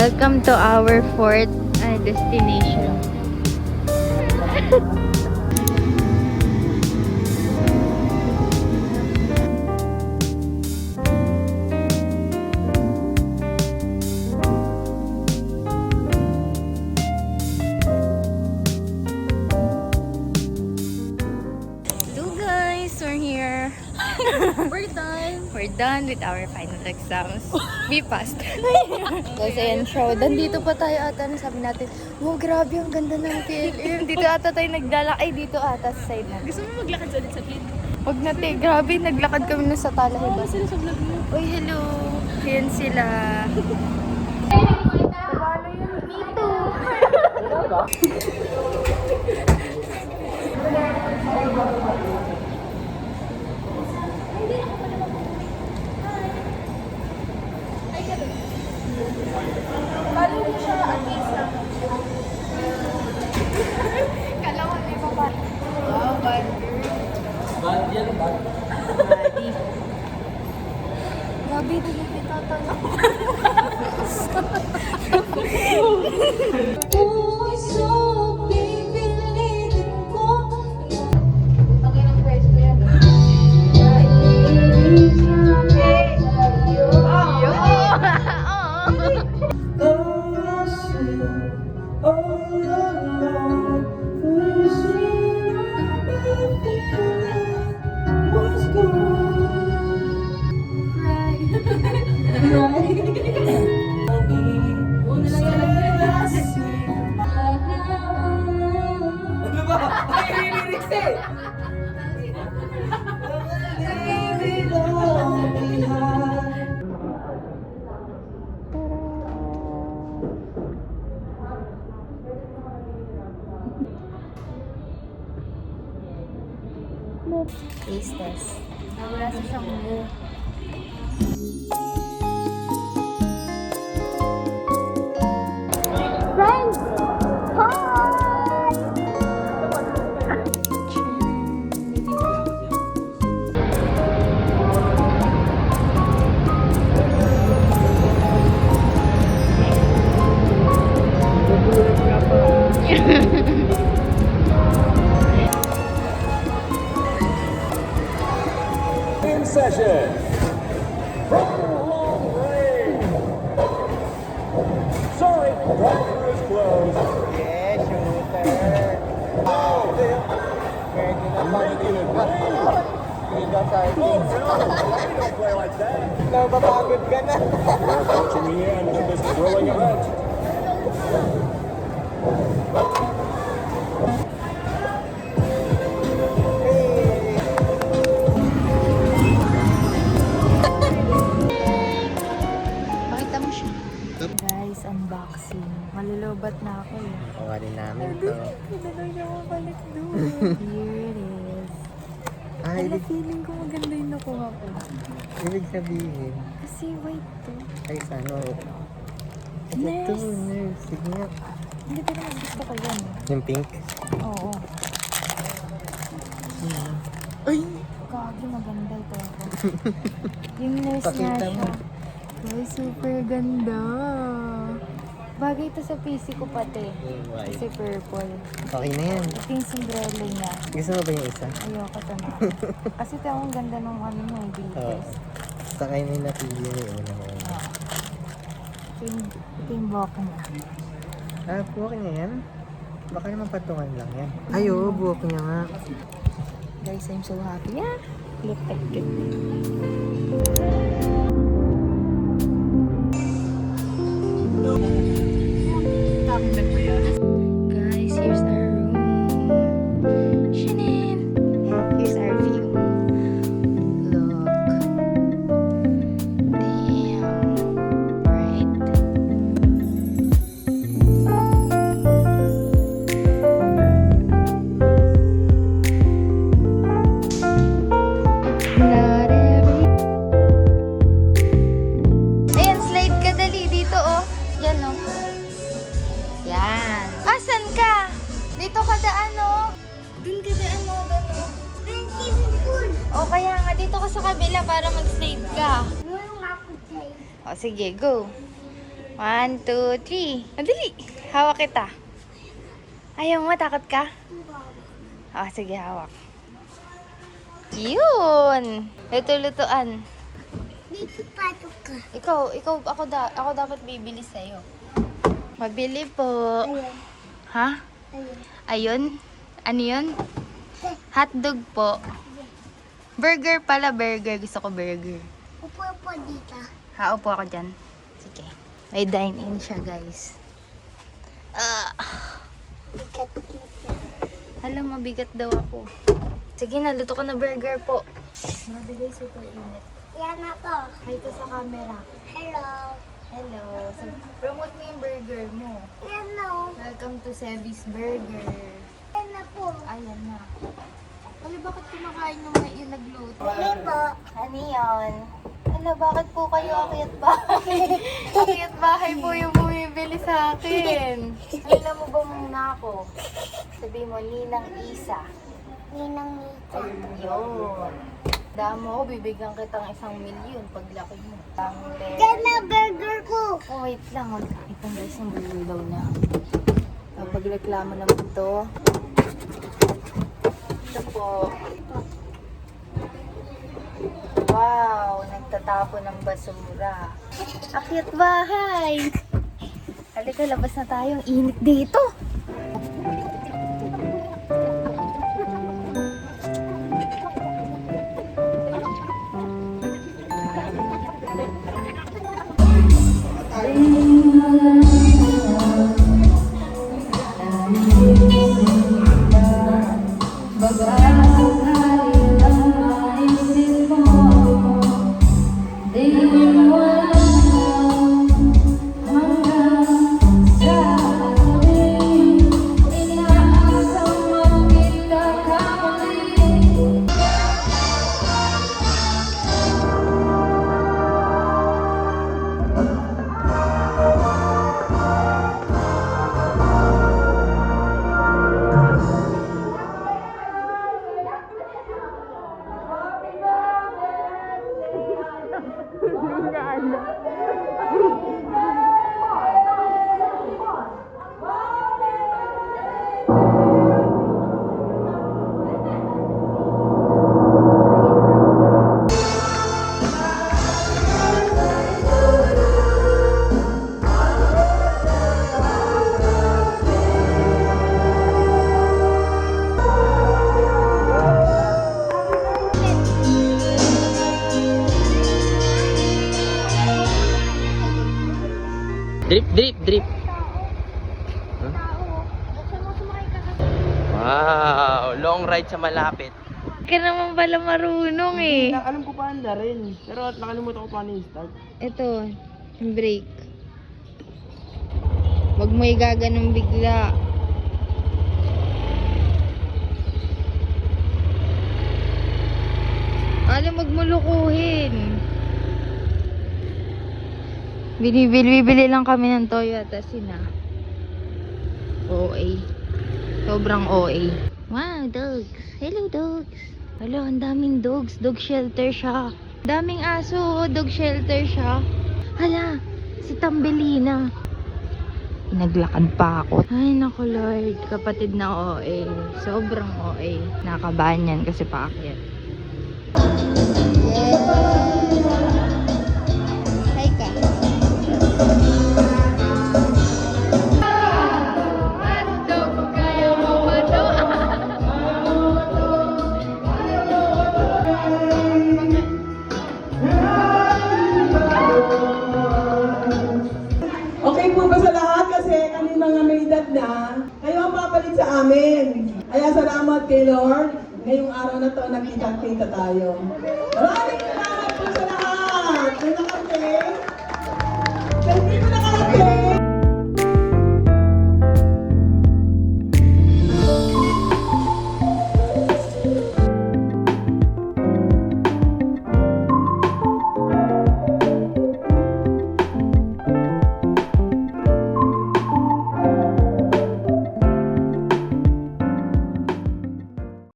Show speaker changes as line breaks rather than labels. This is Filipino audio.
Welcome to our fourth destination. Hello guys, we're here. We're done with our final exams. We passed. Kasi intro, dito pa tayo ata. Sabi natin, wow, grabe, ang ganda ng PLM. Dito ata tayo naglalakad. Ay, dito ata sa side na.
Gusto mo maglakad ulit sa kid?
Huwag na te, grabe, naglakad kami na sa Talahiba.
Sila sa vlog mo.
Uy, hello. Ayan sila. Kalawan may baba. Wow, bad yan, bad. Grabe, hindi nagtatanong. Puso, pipilitin ko. Ang inang price ko yan. Taste test. Wala sa siyang mo. Friends!
In session. From long range. Sorry, drive-through is closed.
Yeah, shooter.
Oh, damn.
Pwede na
Making it rain.
Dito sa
Oh, no. We don't play like that.
napapagod ka na.
We're approaching the end of this thrilling event.
Pakita mo siya. Guys, unboxing. Malulobat na ako eh.
Kuha din namin to.
Pinanoy na ako balik doon. Here it is.
Ah,
Wala, feeling ko maganda yung nakuha ko.
ibig sabihin.
Kasi white to.
Ay, ano?
Nurse.
Ito, nurse. Sige nga.
Hindi pero mas gusto ko yan.
Yung pink?
Oo.
Ay!
Kagi, maganda ito. Yung nurse
Pakita
niya
mo.
siya. Guys, super ganda. Bagay ito sa PC ko pati.
White.
Kasi purple.
Okay na yan.
Ito yung sombrero niya.
Gusto mo ba yung isa?
Ayoko ito na. Kasi ito ang ganda ng ano mo,
Oo.
glitters.
Sakay na yung napili yung una mo.
Ito yung buhok niya.
Ah, buhok niya yan? Baka naman patungan lang yan. Ay, oo, buhok niya nga.
Guys, I'm so happy. Yeah. Look at it. Guys, here's our room. Shannon! Here's our view. Look. Damn. Right. Not every... Ayan, slide ka dali dito, oh. Yan, oh. Yan. Asan ka? Dito ka daan, oh. Dun ka daan, oh. Dun, oh. O, kaya nga, dito ka sa kabila para mag-slide ka. O, sige, go. 1, 2, 3. Madali. Hawak kita. Ayaw mo, takot ka? Ah, sige, hawak. Yun! Luto-lutuan.
Dito pato ka.
Ako dapat bibili sa'yo. Mabili po.
Ayan.
Ha?
Ayan.
Ayun? Ano yun? Hotdog po. Burger pala, burger. Gusto ko burger.
Upo po dito.
Upo ako dyan. Sige. May dine-in siya, guys.
Ikat kita.
Alam, mabigat daw ako. Sige na, luto ko na burger po. Mabigay super init.
Yan na to.
Hi ka sa camera.
Hello.
Hello. So, promote mo yung burger mo.
Yan na.
Welcome to Sevi's Burger.
Yan na po.
Ayan na. Ano, bakit kumakain yung yung nagluto?
Hindi po.
Ano yan? Ano, bakit po kayo akyat bahay? Akyat bahay po yung bumibili sa akin. Kailan mo ba muna ako? Sabi mo, Ninang Isa.
Ninang Nita.
Yun. Damo ko, bibigyan kitang 1,000,000 pag laki mo.
Yan na burger ko.
Oh, wait lang. Itong guys, yung burger daw na. Pagreklamo naman to. Ito po. Wow, nagtatapo ng basura. Akyat bahay. Halika, labas na tayo. Ang init dito.
Drip. Wow, long ride sa malapit.
Ka naman pala marunong eh.
Alam ko pa na rin, pero nakalimutan ko paano yung-start.
Ito, yung brake. Huwag mo igaganong bigla. Alam, wag mo lukuhin. Bibili lang kami ng Toyota Sienna. OA. Sobrang OA. Wow, dogs. Hello, dogs. Hello, ang daming dogs. Dog shelter siya. Daming aso. Dog shelter siya. Hala, si Tambelina. Naglakad pa ako. Ay, naku Lord. Kapatid na OA. Sobrang OA. Nakabahan yan kasi paakyat. Hi ka.
Okay po ba sa lahat? Kasi kami mga may edad na, kayo ang papalit sa amin. Kaya salamat kay Lord. Ngayong araw na to, nagkita-kita tayo. Maraming